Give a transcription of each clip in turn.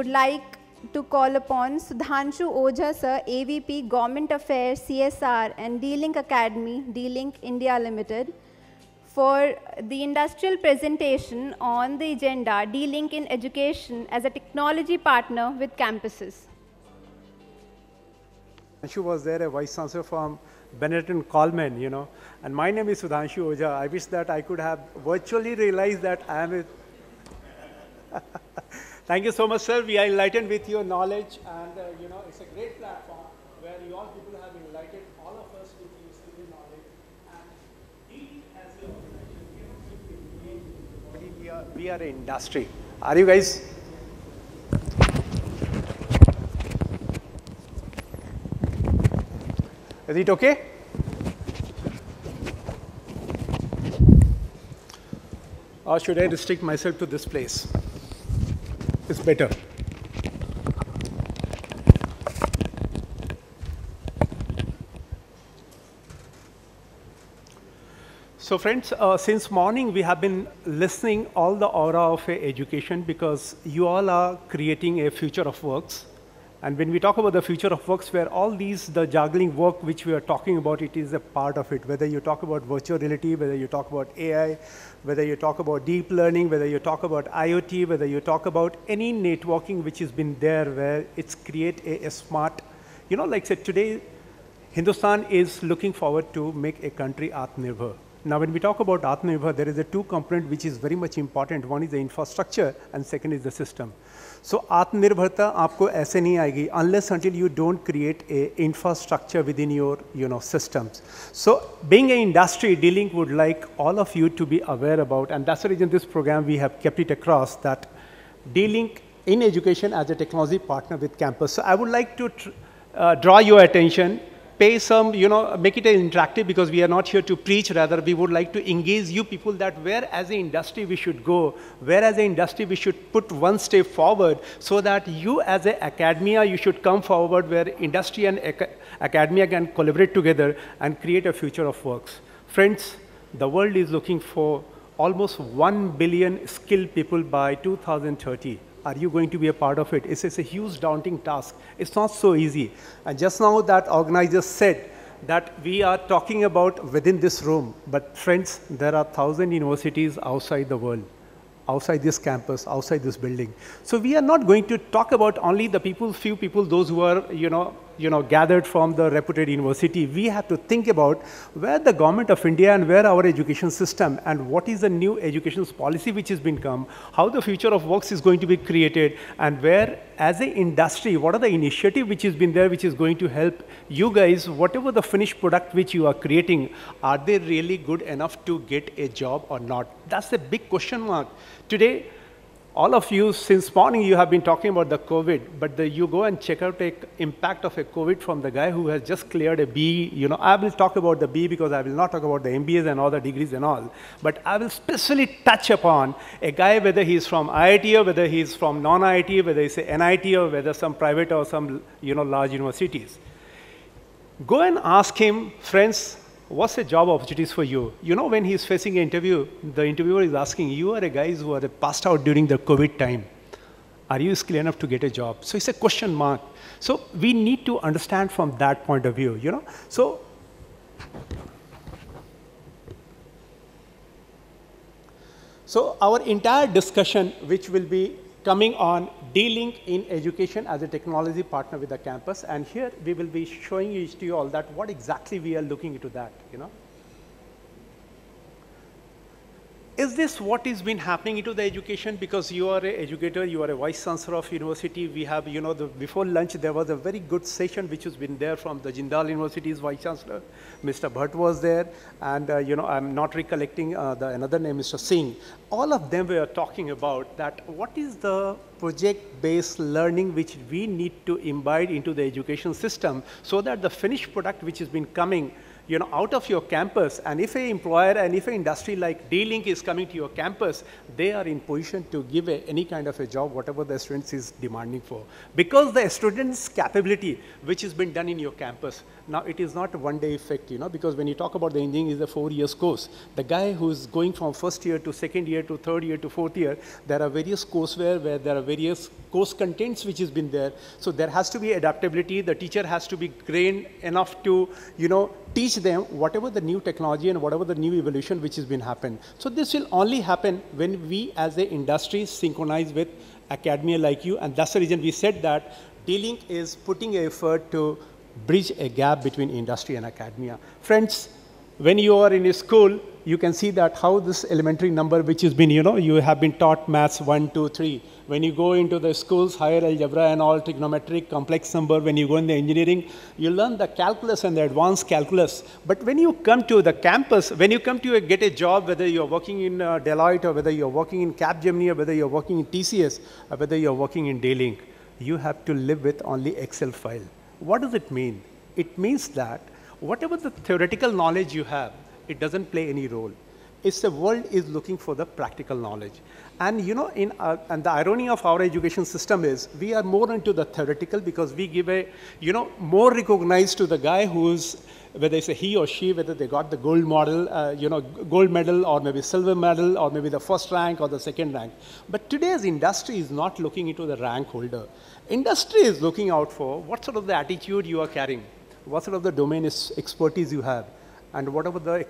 would like to call upon Sudhanshu Ojha Sir, AVP, Government Affairs, CSR and D-Link Academy, D-Link India Limited, for the industrial presentation on the agenda, D-Link in Education as a technology partner with campuses. Sudhanshu was there, a vice chancellor from Bennett and Coleman, and my name is Sudhanshu Ojha. I wish that I could have virtually realized that I am a Thank you so much, sir. We are enlightened with your knowledge, and it's a great platform where you all people have enlightened all of us with your skill and knowledge. And as an organization, we are an industry. Are you guys? Is it okay? Or should I restrict myself to this place? It's better. So friends, since morning we have been listening all the aura of education, because you all are creating a future of works. And when we talk about the future of works, where all these, the juggling work which we are talking about, it is a part of it. Whether you talk about virtual reality, whether you talk about AI, whether you talk about deep learning, whether you talk about IoT, whether you talk about any networking which has been there, where it's create a smart, like I said, today, Hindustan is looking forward to make a country Atmanirbhar. Now, when we talk about Atmanirbhar, there is a two component which is very much important. One is the infrastructure, and second is the system. So, Atmanirbharta आपको ऐसे नहीं आएगी unless until you don't create a infrastructure within your systems. So, being an industry, D-Link would like all of you to be aware about, and that's the reason this program we have kept it across, that D-Link in education as a technology partner with campus. So, I would like to draw your attention. Pay some, make it interactive, because we are not here to preach. Rather, we would like to engage you people that where as an industry we should go, where as an industry we should put one step forward, so that you as an academia, you should come forward where industry and academia can collaborate together and create a future of works. Friends, the world is looking for almost 1 billion skilled people by 2030. Are you going to be a part of it? It's a huge daunting task. It's not so easy. And just now that organizer said that we are talking about within this room, but friends, there are 1,000 universities outside the world, outside this campus, outside this building. So we are not going to talk about only the people, few people, those who are, gathered from the reputed university. We have to think about where the government of India and where our education system and what is the new education policy which has been come, how the future of works is going to be created, and where as an industry, what are the initiative which has been there which is going to help you guys, whatever the finished product which you are creating, are they really good enough to get a job or not? That's a big question mark. Today, all of you, since morning, you have been talking about the COVID, but you go and check out the impact of a COVID from the guy who has just cleared a B. I will talk about the B because I will not talk about the MBAs and all the degrees and all. But I will specifically touch upon a guy, whether he's from IIT or whether he's from non-IIT, whether he's a NIT or whether some private or some large universities. Go and ask him, friends, what's the job opportunities for you? When he's facing an interview, the interviewer is asking, you are a guys who are passed out during the COVID time. Are you skilled enough to get a job? So it's a question mark. So we need to understand from that point of view, So our entire discussion, which will be coming on D-Link in education as a technology partner with the campus, and here we will be showing you to you all that what exactly we are looking into that, Is this what has been happening into the education? Because you are an educator, you are a vice chancellor of university. We have, before lunch, there was a very good session which has been there from the Jindal University's vice chancellor. Mr. Bhatt was there, and I'm not recollecting another name, Mr. Singh. All of them were talking about that what is the project-based learning which we need to imbibe into the education system, so that the finished product which has been coming, out of your campus, and if an employer and if an industry like D-Link is coming to your campus, they are in position to give any kind of a job, whatever the students is demanding for. Because the student's capability, which has been done in your campus, now it is not a one-day effect, because when you talk about the engineering is a 4 years course. The guy who is going from first year to second year to third year to fourth year, there are various courseware where there are various course contents which has been there. So there has to be adaptability. The teacher has to be trained enough to, teach them whatever the new technology and whatever the new evolution which has been happened. So this will only happen when we as a industry synchronize with academia like you, and that's the reason we said that D-Link is putting an effort to bridge a gap between industry and academia. Friends, when you are in a school, you can see that how this elementary number which has been, you have been taught maths 1, 2, 3. When you go into the schools, higher algebra and all trigonometric, complex number, when you go in the engineering, you learn the calculus and the advanced calculus. But when you come to the campus, when you come to get a job, whether you're working in Deloitte or whether you're working in Capgemini or whether you're working in TCS or whether you're working in D-Link, you have to live with only Excel file. What does it mean? It means that whatever the theoretical knowledge you have, it doesn't play any role. It's the world is looking for the practical knowledge. And and the irony of our education system is we are more into the theoretical because we give a, more recognized to the guy who's, whether it's a he or she, whether they got the gold medal or maybe silver medal or maybe the first rank or the second rank. But today's industry is not looking into the rank holder. Industry is looking out for what sort of the attitude you are carrying, what sort of the domain expertise you have, and whatever the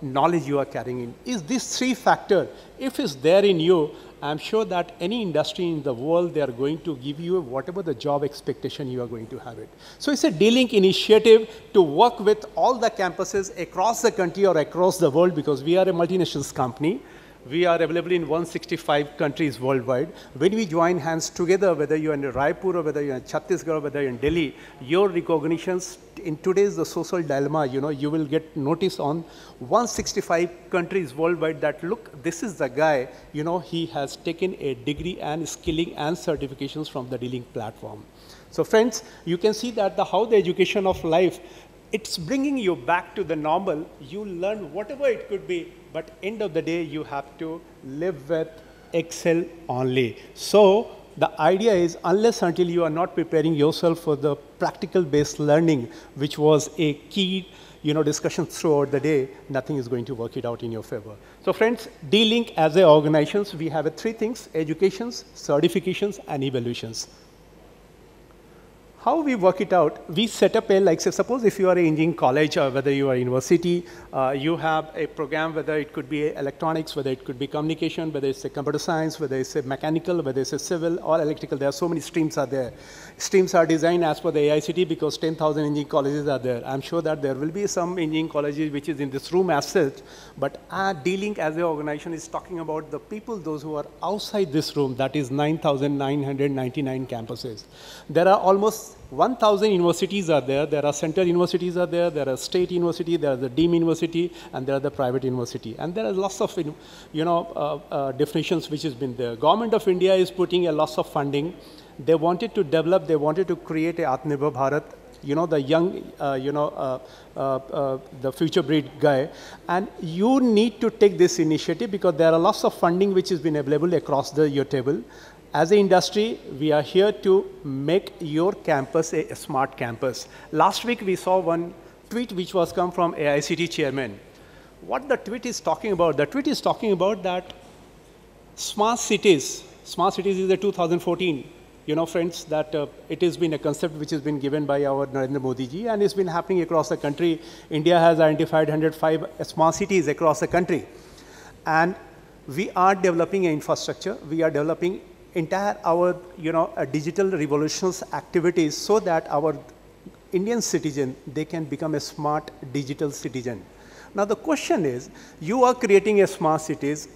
knowledge you are carrying in. Is this three factor, if it's there in you, I'm sure that any industry in the world, they are going to give you whatever the job expectation you are going to have it. So it's a D-Link initiative to work with all the campuses across the country or across the world, because we are a multinational company. We are available in 165 countries worldwide. When we join hands together, whether you're in Raipur or whether you're in Chhattisgarh or whether you're in Delhi, your recognitions in today's the social dilemma, you will get notice on 165 countries worldwide that, look, this is the guy, he has taken a degree and skilling and certifications from the D-Link platform. So friends, you can see that how the education of life, it's bringing you back to the normal. You learn whatever it could be, but end of the day, you have to live with Excel only. So the idea is, unless until you are not preparing yourself for the practical based learning, which was a key discussion throughout the day, nothing is going to work it out in your favor. So friends, D-Link as an organization, we have three things: educations, certifications, and evaluations. How we work it out, we set up like say, suppose if you are an engineering college or whether you are a university, you have a program, whether it could be electronics, whether it could be communication, whether it's a computer science, whether it's a mechanical, whether it's a civil or electrical. There are so many streams are there. Streams are designed as per the AICTE because 10,000 engineering colleges are there. I'm sure that there will be some engineering colleges which is in this room as such, but D-Link as an organization is talking about the people, those who are outside this room, that is 9,999 campuses. There are almost 1,000 universities are there. There are central universities are there. There are state university. There are the deemed university, and there are the private university. And there are lots of, definitions which has been there. Government of India is putting a lot of funding. They wanted to develop. They wanted to create a Atmanirbhar Bharat. The young, the future breed guy. And you need to take this initiative because there are lots of funding which has been available across your table. As an industry, we are here to make your campus a smart campus. Last week, we saw one tweet which was come from AICTE chairman. What the tweet is talking about? The tweet is talking about that smart cities is the 2014. Friends, that it has been a concept which has been given by our Narendra Modi ji, and it's been happening across the country. India has identified 105 smart cities across the country. And we are developing an infrastructure. We are developing entire our digital revolutions activities so that our Indian citizen, they can become a smart digital citizen. Now the question is, you are creating a smart cities,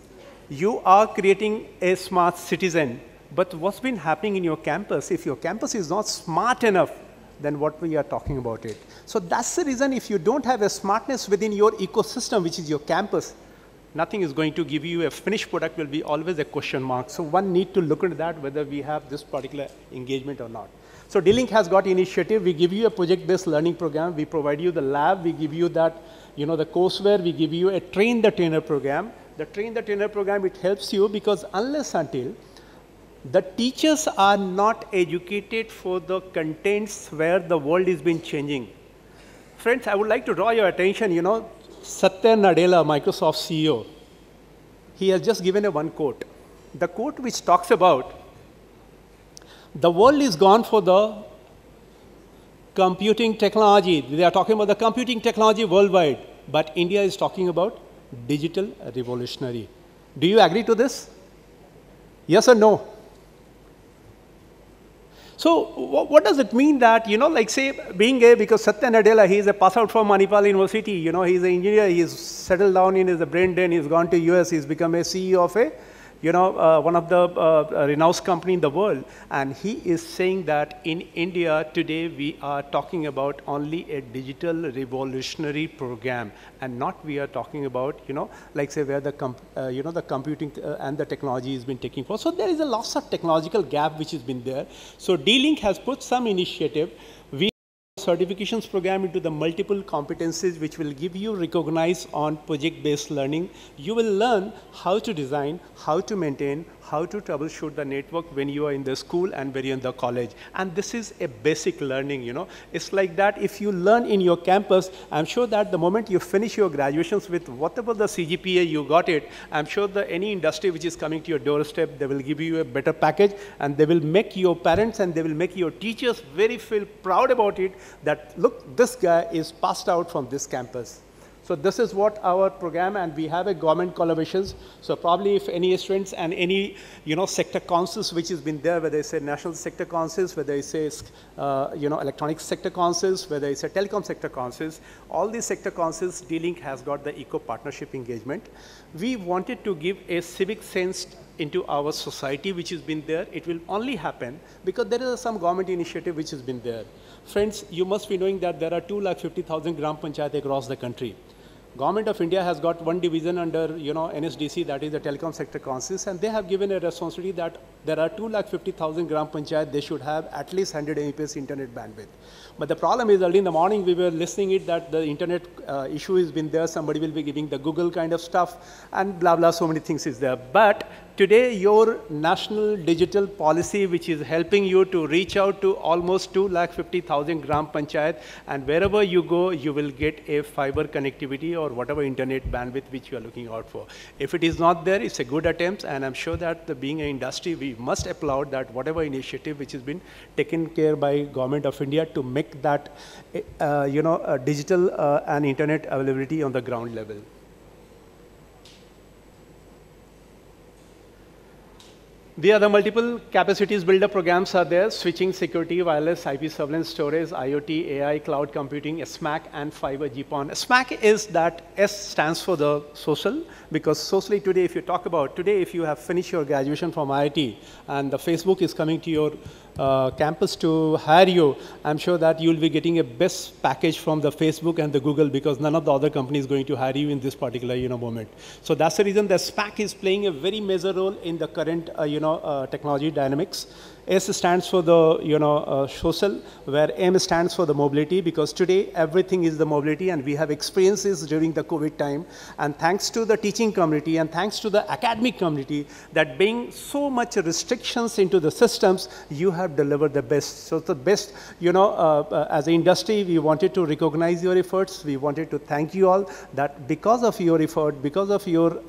you are creating a smart citizen, but what's been happening in your campus? If your campus is not smart enough, then what we are talking about it. So that's the reason, if you don't have a smartness within your ecosystem, which is your campus, nothing is going to give you a finished product, will be always a question mark. So one need to look into that, whether we have this particular engagement or not. So D-Link has got initiative. We give you a project-based learning program. We provide you the lab. We give you that, the courseware. We give you a train the trainer program. The train the trainer program, it helps you because unless until the teachers are not educated for the contents where the world is been changing. Friends, I would like to draw your attention, Satya Nadella, Microsoft CEO, he has just given a one quote. The quote which talks about, the world is gone for the computing technology. They are talking about the computing technology worldwide, but India is talking about digital revolutionary. Do you agree to this? Yes or no? So what does it mean that, like say, because Satya Nadella, he is a pass out from Manipal University, he's an engineer, he's settled down in his brain drain, he's gone to US, he's become a CEO of a, one of the renowned company in the world. And he is saying that in India today, we are talking about only a digital revolutionary program and not we are talking about, like say where the, the computing and the technology has been taking for. So there is a lots of technological gap which has been there. So D-Link has put some initiative. We certifications program into the multiple competencies which will give you recognize on project-based learning. You will learn how to design, how to maintain, how to troubleshoot the network when you are in the school and when you're in the college. And this is a basic learning, It's like that if you learn in your campus, I'm sure that the moment you finish your graduations with whatever the CGPA you got it, I'm sure that any industry which is coming to your doorstep, they will give you a better package and they will make your parents and they will make your teachers very feel proud about it that, look, this guy is passed out from this campus. So this is what our program, and we have a government collaborations. So probably if any students and any, sector councils which has been there, whether it's a national sector councils, whether it's a, electronic sector councils, whether it's a telecom sector councils, all these sector councils, D-Link has got the eco-partnership engagement. We wanted to give a civic sense into our society which has been there. It will only happen because there is some government initiative which has been there. Friends, you must be knowing that there are 250,000 gram panchayat across the country. Government of India has got one division under, NSDC, that is the telecom sector councils, and they have given a responsibility that there are 250,000 gram panchayat, they should have at least 100 Mbps internet bandwidth. But the problem is early in the morning we were listening it that the internet issue has been there, somebody will be giving the Google kind of stuff and blah, blah, so many things is there. But today your national digital policy which is helping you to reach out to almost 250,000 gram panchayat, and wherever you go, you will get a fiber connectivity or whatever internet bandwidth which you are looking out for. If it is not there, it's a good attempt, and I'm sure that being an industry, we must applaud that whatever initiative which has been taken care by Government of India to make that, digital and internet availability on the ground level. The other multiple capacities builder programs are there: switching, security, wireless, IP surveillance, storage, IoT, AI, cloud computing, SMAC, and fiber GPON. SMAC is that S stands for the social, because socially today, if you talk about today, if you have finished your graduation from IIT and the Facebook is coming to your campus to hire you, I'm sure that you'll be getting a best package from the Facebook and the Google, because none of the other companies is going to hire you in this particular moment. So that's the reason the SPAC is playing a very major role in the current technology dynamics. S stands for the social, where M stands for the mobility, because today everything is the mobility, and we have experiences during the COVID time, and thanks to the teaching community and thanks to the academic community, that being so much restrictions into the systems, you have delivered the best. So the best, as an industry, we wanted to recognize your efforts. We wanted to thank you all that because of your effort, because of your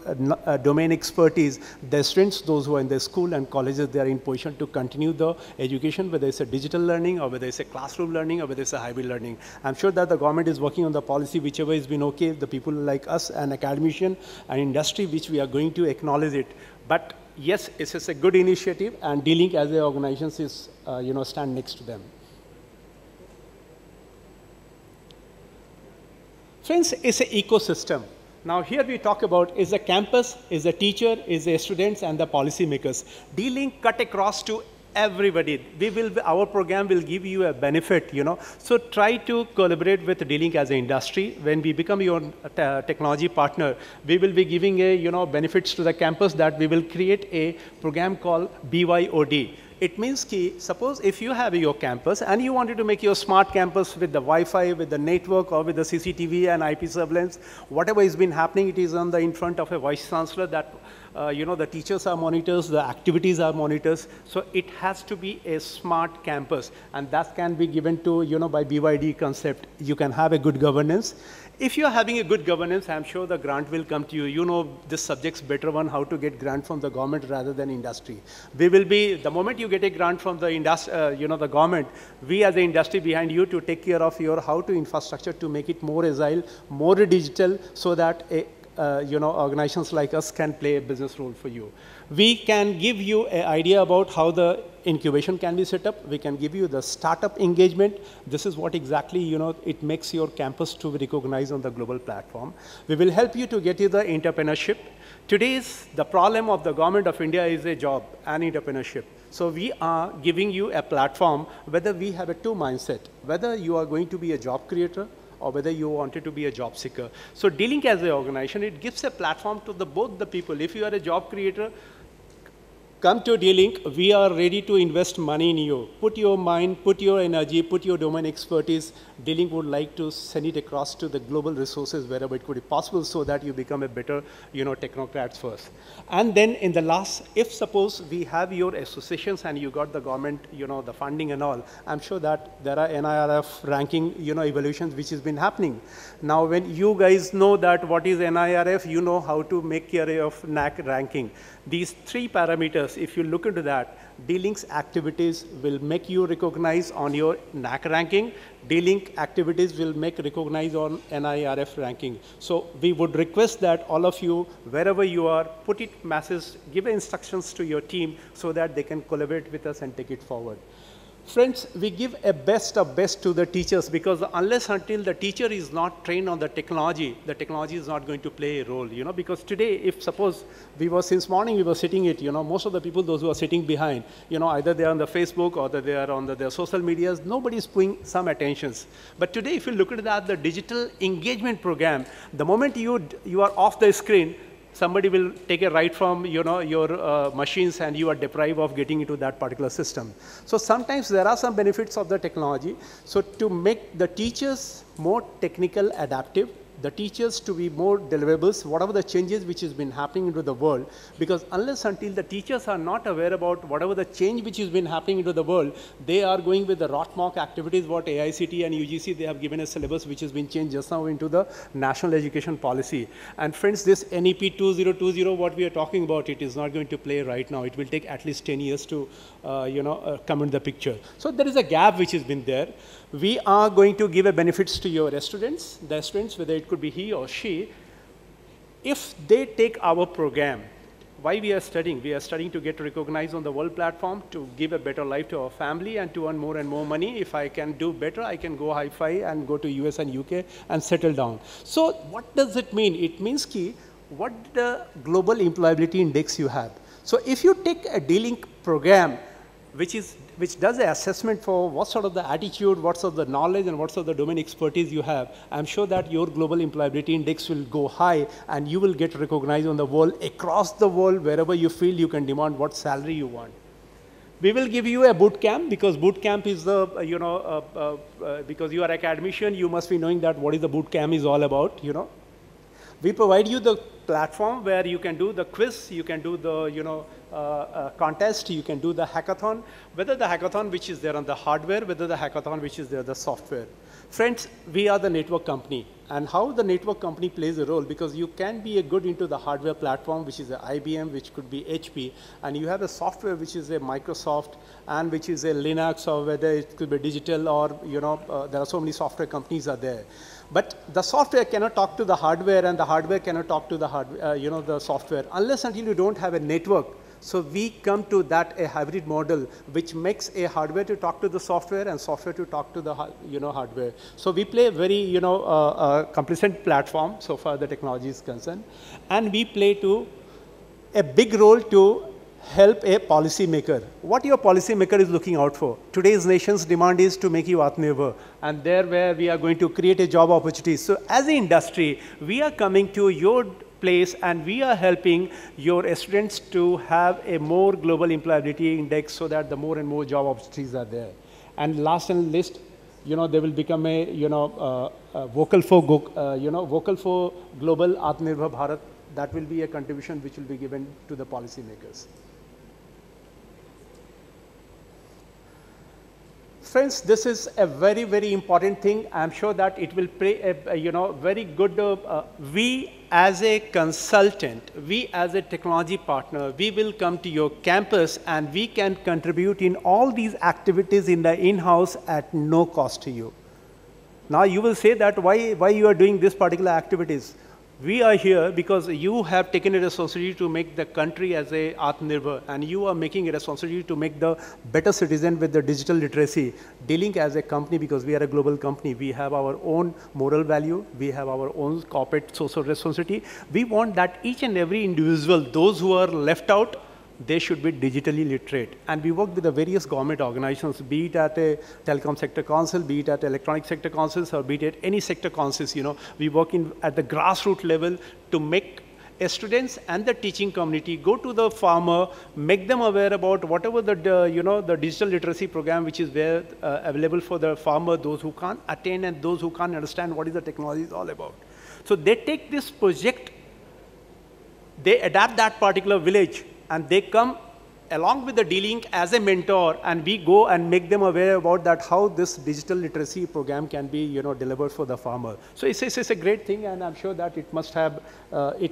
domain expertise, the students, those who are in the school and colleges, they are in position to continue the education, whether it's a digital learning or whether it's a classroom learning or whether it's a hybrid learning. I'm sure that the government is working on the policy, whichever has been okay, the people like us and academician and industry, which we are going to acknowledge it. But yes, it's a good initiative, and D-Link as an organization is, stand next to them. Friends, it's an ecosystem. Now here we talk about is the campus, is the teacher, is the students, and the policymakers. D-Link cut across to everybody. Our program will give you a benefit, So try to collaborate with D-Link as an industry. When we become your technology partner, we will be giving a, benefits to the campus, that we will create a program called BYOD. It means ki, suppose if you have your campus and you wanted to make your smart campus with the Wi-Fi, with the network, or with the CCTV and IP surveillance, whatever has been happening, it is on the in front of a vice chancellor that the teachers are monitors, the activities are monitors. So it has to be a smart campus, and that can be given to, by BYD concept. You can have a good governance. If you're having a good governance, I'm sure the grant will come to you. You know this subject's better one, how to get grant from the government rather than industry. We will be, the moment you get a grant from the the government, we as the industry behind you to take care of your how to infrastructure to make it more agile, more digital, so that organizations like us can play a business role for you. We can give you an idea about how the incubation can be set up. We can give you the startup engagement. This is what exactly, it makes your campus to be recognized on the global platform. We will help you to get you the entrepreneurship. Today's, the problem of the government of India is a job and entrepreneurship. So we are giving you a platform, whether we have a two mindset, whether you are going to be a job creator or whether you wanted to be a job seeker. So D-Link as an organization, it gives a platform to both the people. If you are a job creator, come to D-Link, we are ready to invest money in you. Put your mind, put your energy, put your domain expertise. D-Link would like to send it across to the global resources wherever it could be possible so that you become a better, technocrats first. And then in the last, if suppose we have your associations and you got the government, the funding and all, I'm sure that there are NIRF ranking, evaluations which has been happening. Now, when you guys know that what is NIRF, you know how to make care of NAC ranking. These three parameters, if you look into that, D-Link's activities will make you recognize on your NAC ranking. D-Link activities will make recognize on NIRF ranking. So we would request that all of you, wherever you are, put it masses, give instructions to your team so that they can collaborate with us and take it forward. Friends, we give a best of best to the teachers, because unless until the teacher is not trained on the technology is not going to play a role, because today, if suppose we were, since morning we were sitting it, most of the people, those who are sitting behind, either they are on the Facebook or they are on their social medias, nobody is paying some attentions. But today, if you look at that, the digital engagement program, the moment you are off the screen, somebody will take a ride from your machines and you are deprived of getting into that particular system. So sometimes there are some benefits of the technology. So to make the teachers more technical adaptive, the teachers to be more deliverables, whatever the changes which has been happening into the world, because unless until the teachers are not aware about whatever the change which has been happening into the world, they are going with the rot mock activities, what AICT and UGC, they have given a syllabus which has been changed just now into the National Education Policy. And friends, this NEP 2020, what we are talking about, it is not going to play right now. It will take at least 10 years to come in the picture. So there is a gap which has been there. We are going to give a benefits to your students, the students, whether it could be he or she. If they take our program, why we are studying? We are studying to get recognized on the world platform, to give a better life to our family and to earn more and more money. If I can do better, I can go hi-fi and go to US and UK and settle down. So what does it mean? It means what the global employability index you have. So if you take a D-Link program, which does an assessment for what sort of the attitude, what sort of the knowledge, and what sort of the domain expertise you have, I'm sure that your global employability index will go high and you will get recognized on the world, across the world, wherever you feel you can demand what salary you want. We will give you a boot camp, because boot camp is the, because you are an academician, you must be knowing that what is the boot camp is all about, We provide you the platform where you can do the quiz, you can do the, contest, you can do the hackathon, whether the hackathon which is there on the hardware, whether the hackathon which is there the software. Friends, we are the network company, and how the network company plays a role, because you can be a good into the hardware platform, which is a IBM, which could be HP, and you have a software which is a Microsoft, and which is a Linux, or whether it could be digital, or there are so many software companies are there. But the software cannot talk to the hardware, and the hardware cannot talk to the the software, unless until you don't have a network. So we come to that a hybrid model, which makes a hardware to talk to the software and software to talk to the hardware. So we play a very complacent platform so far the technology is concerned, and we play to a big role to help a policymaker. What your policymaker is looking out for? Today's nation's demand is to make you Atmanirbhar, and there where we are going to create a job opportunities. So as an industry, we are coming to your place, and we are helping your students to have a more global employability index so that the more and more job opportunities are there. And last and least, they will become a, vocal for global Atmanirbhar Bharat. That will be a contribution which will be given to the policymakers. Friends, this is a very, very important thing. I'm sure that it will play a very good, we as a consultant, we as a technology partner, we will come to your campus and we can contribute in all these activities in the in-house at no cost to you. Now you will say that why you are doing this particular activities. We are here because you have taken a responsibility to make the country as a Atmanirbhar, and you are making a responsibility to make the better citizen with the digital literacy. Dealing as a company, because we are a global company, we have our own moral value, we have our own corporate social responsibility. We want that each and every individual, those who are left out, they should be digitally literate. And we work with the various government organizations, be it at a telecom sector council, be it at electronic sector councils, or be it at any sector councils. We work at the grassroots level to make students and the teaching community go to the farmer, make them aware about whatever the the digital literacy program which is there available for the farmer, those who can't attain and those who can't understand what is the technology is all about. So they take this project, they adapt that particular village, and they come along with the D-Link as a mentor, and we go and make them aware about that how this digital literacy program can be delivered for the farmer. So it's a great thing, and I'm sure that it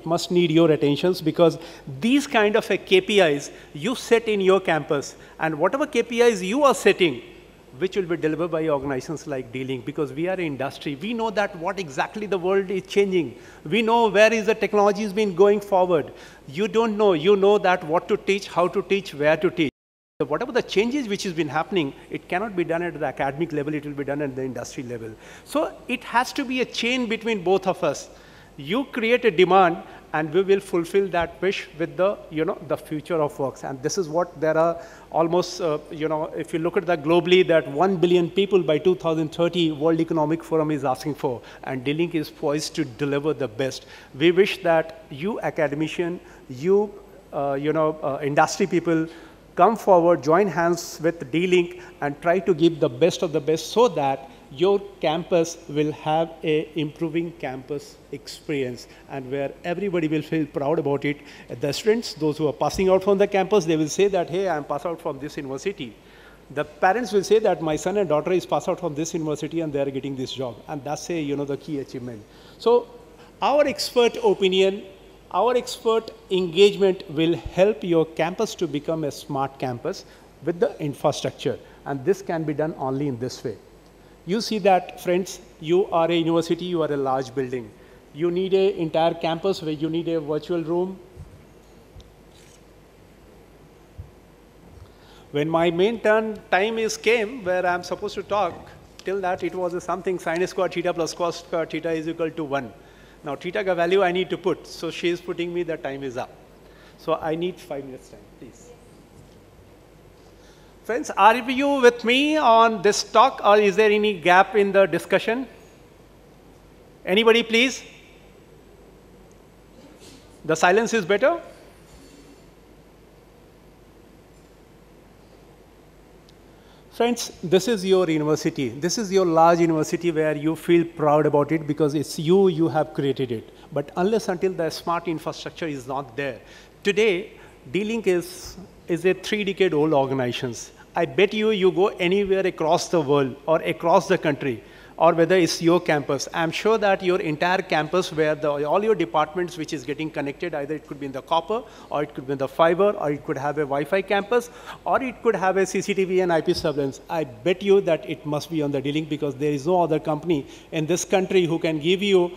must need your attentions, because these kind of KPIs you set in your campus, and whatever KPIs you are setting, which will be delivered by organizations like D-Link, because we are an industry. We know that what exactly the world is changing. We know where is the technology has been going forward. You don't know. You know that what to teach, how to teach, where to teach. So whatever the changes which has been happening, it cannot be done at the academic level. It will be done at the industry level. So it has to be a chain between both of us. You create a demand, and we will fulfill that wish with the, the future of works. And this is what there are almost, if you look at that globally, that 1 billion people by 2030, World Economic Forum is asking for, and D-Link is poised to deliver the best. We wish that you academician, you, industry people, come forward, join hands with D-Link, and try to give the best of the best so that your campus will have a improving campus experience, and where everybody will feel proud about it. The students, those who are passing out from the campus, they will say that, hey, I'm passed out from this university. The parents will say that my son and daughter is passed out from this university and they are getting this job. And that's the key achievement. So our expert opinion, our expert engagement will help your campus to become a smart campus with the infrastructure. And this can be done only in this way. You see that, friends, you are a university, you are a large building. You need an entire campus where you need a virtual room. When my main time came where I'm supposed to talk, till that it was something sin square theta plus cos square theta is equal to 1. Now theta ka value I need to put, so she is putting me the time is up. So I need 5 minutes time, please. Friends, are you with me on this talk, or is there any gap in the discussion? Anybody, please? The silence is better? Friends, this is your university. This is your large university where you feel proud about it because it's you have created it. But unless until the smart infrastructure is not there. Today, D-Link is a 3-decade-old organization. I bet you go anywhere across the world or across the country, or whether it's your campus, I'm sure that your entire campus where all your departments which is getting connected, either it could be in the copper, or it could be in the fiber, or it could have a Wi-Fi campus, or it could have a CCTV and IP surveillance. I bet you that it must be on the D-Link, because there is no other company in this country who can give you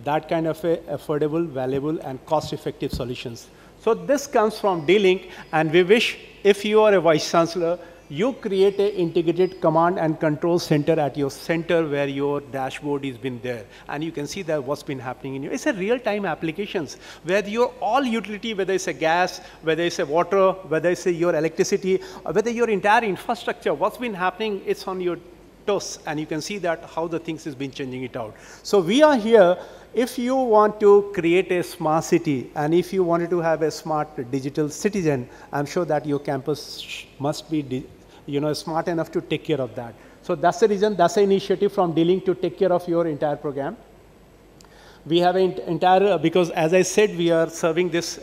that kind of affordable, valuable, and cost-effective solutions. So this comes from D-Link, and we wish, if you are a Vice Chancellor, you create an integrated command and control center at your center where your dashboard has been there. And you can see that what's been happening in you. It's a real-time applications where your all utility, whether it's a gas, whether it's a water, whether it's your electricity, or whether your entire infrastructure, what's been happening, it's on your TOS, and you can see that how the things has been changing it out. So we are here, if you want to create a smart city, and if you wanted to have a smart digital citizen, I'm sure that your campus must be smart enough to take care of that. So that's the reason, that's the initiative from D-Link to take care of your entire program. We have an entire, because as I said, we are serving this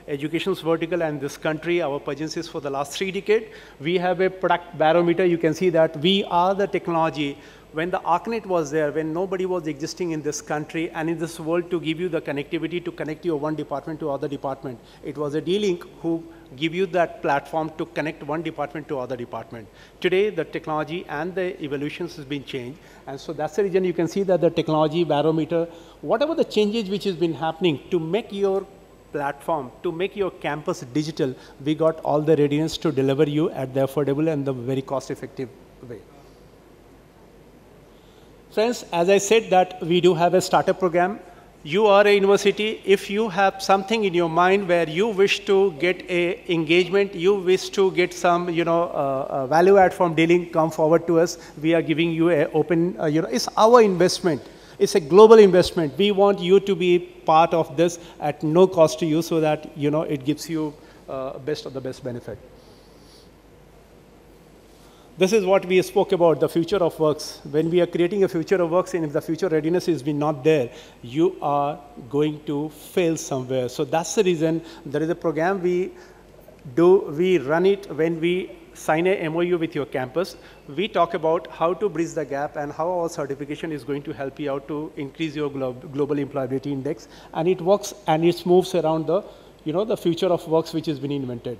education's vertical and this country, our agencies for the last 3 decades. We have a product barometer. You can see that we are the technology. When the ARCNet was there, when nobody was existing in this country and in this world to give you the connectivity to connect your one department to other department, it was a D-Link who give you that platform to connect one department to other department. Today, the technology and the evolutions has been changed. And so that's the reason you can see that the technology barometer, whatever the changes which has been happening to make your platform, to make your campus digital, we got all the readiness to deliver you at the affordable and the very cost-effective way. Friends, as I said that we do have a startup program. You are a university. If you have something in your mind where you wish to get a engagement, you wish to get some, value add from D-Link, come forward to us. We are giving you an open, it's our investment. It's a global investment. We want you to be part of this at no cost to you so that, it gives you best of the best benefit. This is what we spoke about, the future of works. When we are creating a future of works, and if the future readiness is not there, you are going to fail somewhere. So that's the reason there is a program we run it when we sign a MOU with your campus. We talk about how to bridge the gap and how our certification is going to help you out to increase your global employability index. And it works and it moves around the, the future of works which has been invented.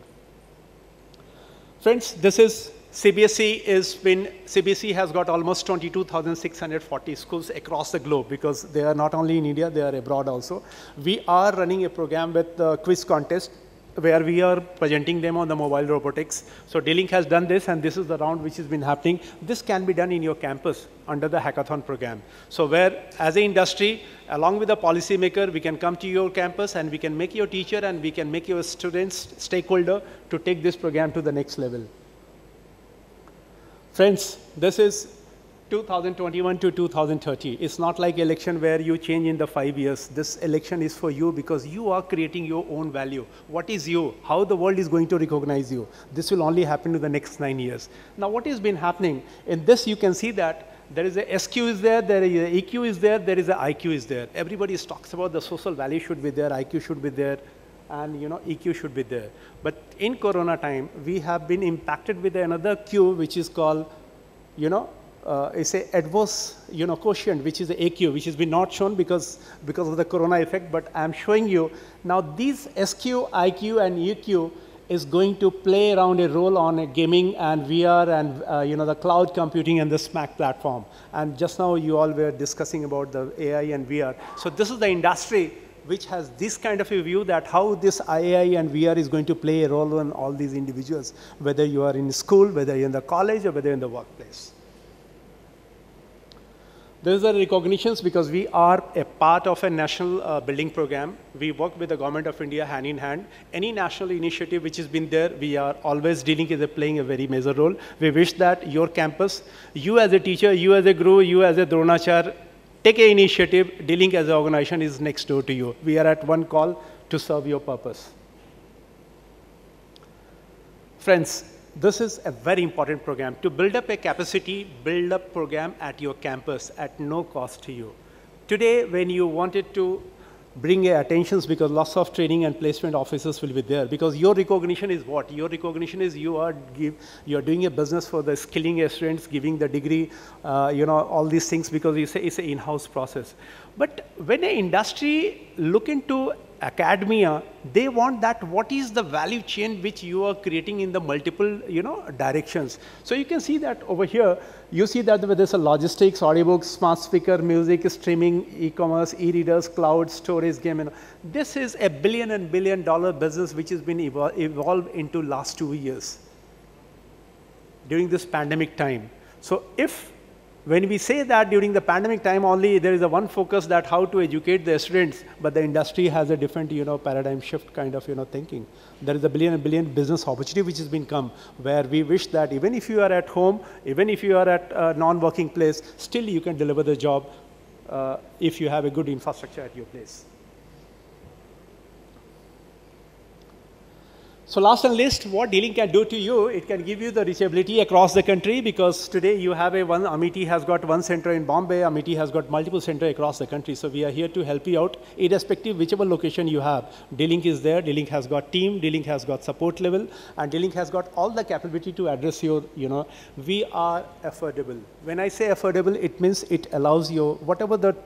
Friends, this is CBSE has got almost 22,640 schools across the globe because they are not only in India, they are abroad also. We are running a program with the quiz contest where we are presenting them on the mobile robotics. So D-Link has done this, and this is the round which has been happening. This can be done in your campus under the hackathon program. So where as an industry, along with the policymaker, we can come to your campus and we can make your teacher and we can make your students stakeholder to take this program to the next level. Friends, this is 2021 to 2030. It's not like election where you change in the 5 years. This election is for you because you are creating your own value. What is you? How the world is going to recognize you? This will only happen in the next 9 years. Now, what has been happening? In this, you can see that there is a SQ is there is a EQ is there is a IQ is there. Everybody talks about the social value should be there, IQ should be there, and EQ should be there. But in Corona time, we have been impacted with another Q, which is called, it's a adverse, quotient, which is the AQ, which has been not shown because of the Corona effect. But I'm showing you now these SQ, IQ, and EQ is going to play around a role on a gaming and VR and the cloud computing and the SMAC platform. And just now you all were discussing about the AI and VR. So this is the industry which has this kind of a view that how this AI and VR is going to play a role on all these individuals, whether you are in school, whether you're in the college, or whether you're in the workplace. These are recognitions because we are a part of a national building program. We work with the Government of India hand in hand. Any national initiative which has been there, we are always playing a very major role. We wish that your campus, you as a teacher, you as a guru, you as a Dronachar, take an initiative. D-Link as an organization is next door to you. We are at one call to serve your purpose. Friends, this is a very important program. To build up a capacity, build up program at your campus at no cost to you. Today, when you wanted to bring attentions, because lots of training and placement officers will be there, because your recognition is what? Your recognition is you are doing a business for the skilling students, giving the degree, all these things, because it's an in-house process. But when an industry look into academia, they want that what is the value chain which you are creating in the multiple directions. So you can see that over here, you see that there's a logistics, audiobooks, smart speaker, music, streaming, e-commerce, e-readers, cloud, storage, game. This is a billion and billion dollar business which has been evolved into last 2 years during this pandemic time. So if When we say that during the pandemic time only, there is a one focus that how to educate the students, but the industry has a different, paradigm shift kind of, thinking. There is a billion and billion business opportunity which has been come, where we wish that even if you are at home, even if you are at a non-working place, still you can deliver the job if you have a good infrastructure at your place. So last and least, what dealing can do to you, it can give you the reachability across the country, because today you have Amity has got one center in Bombay, Amity has got multiple centers across the country. So we are here to help you out, irrespective whichever location you have. D-Link is there, D-Link has got team, D-Link has got support level, and D-Link has got all the capability to address your, we are affordable. When I say affordable, it means it allows you, whatever the,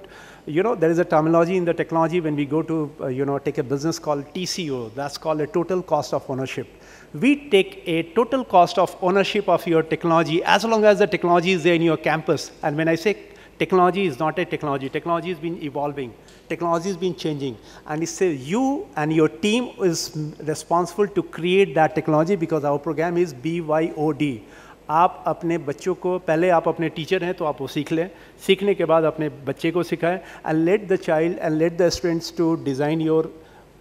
there is a terminology in the technology when we go to, take a business called TCO, that's called a total cost of ownership. We take a total cost of ownership of your technology as long as the technology is there in your campus. And when I say technology is not a technology, technology has been evolving, technology has been changing. And it's you and your team is responsible to create that technology, because our program is BYOD. आप अपने बच्चों को, पहले आप अपने teacher हैं तो आप वो सीख लें, सीखने के बाद अपने बच्चे को सिखाएं, and let the child and let the students to design your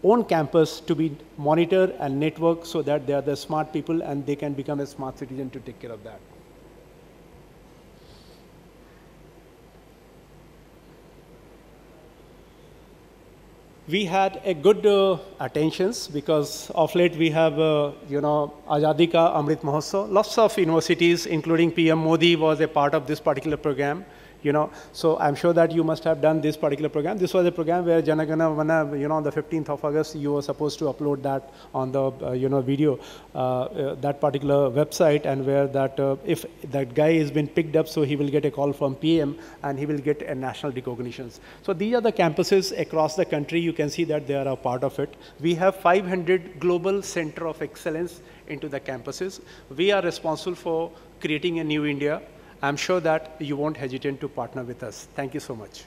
own campus to be monitored and networked so that they are the smart people and they can become a smart citizen to take care of that. We had a good attentions, because of late we have, Azadi Ka Amrit Mahotsav. Lots of universities, including PM Modi, was a part of this particular program. So I'm sure that you must have done this particular program. This was a program where Jana Gana Mana, on the 15th of August, you were supposed to upload that on the, video, that particular website, and where that, if that guy has been picked up, so he will get a call from PM and he will get a national recognition. So these are the campuses across the country. You can see that they are a part of it. We have 500 global center of excellence into the campuses. We are responsible for creating a new India. I'm sure that you won't hesitate to partner with us. Thank you so much.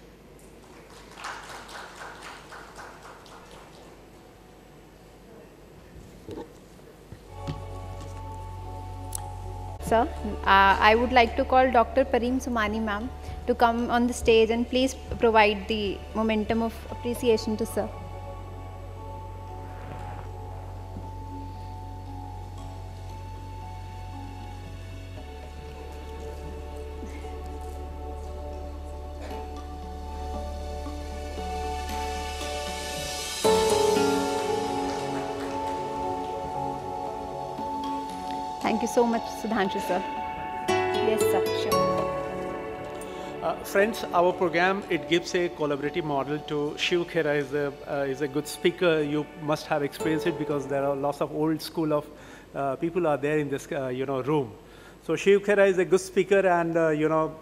Sir, I would like to call Dr. Pareem Sumani ma'am to come on the stage and please provide the momentum of appreciation to sir. Thank you so much, Sudhanshu sir. Yes, sir, sure. Friends, our program, it gives a collaborative model to Shiv Khera is a good speaker. You must have experienced it, because there are lots of old school of people are there in this room. So Shiv Khera is a good speaker, and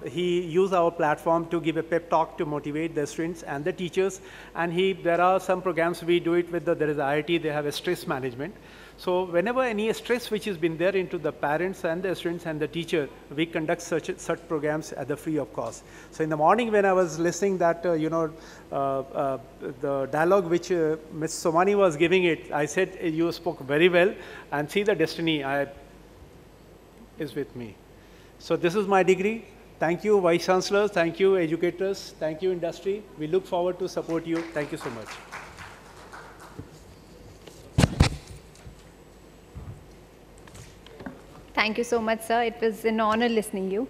he used our platform to give a pep talk to motivate the students and the teachers. And there are some programs we do it with. There is IIT, they have a stress management. So whenever any stress which has been there into the parents and the students and the teacher, we conduct such programs at the free of cost. So in the morning when I was listening that, the dialogue which Ms. Somani was giving it, I said, you spoke very well, and see the destiny is with me. So this is my degree. Thank you, Vice Chancellors. Thank you, educators. Thank you, industry. We look forward to support you. Thank you so much. Thank you so much, sir. It was an honor listening to you.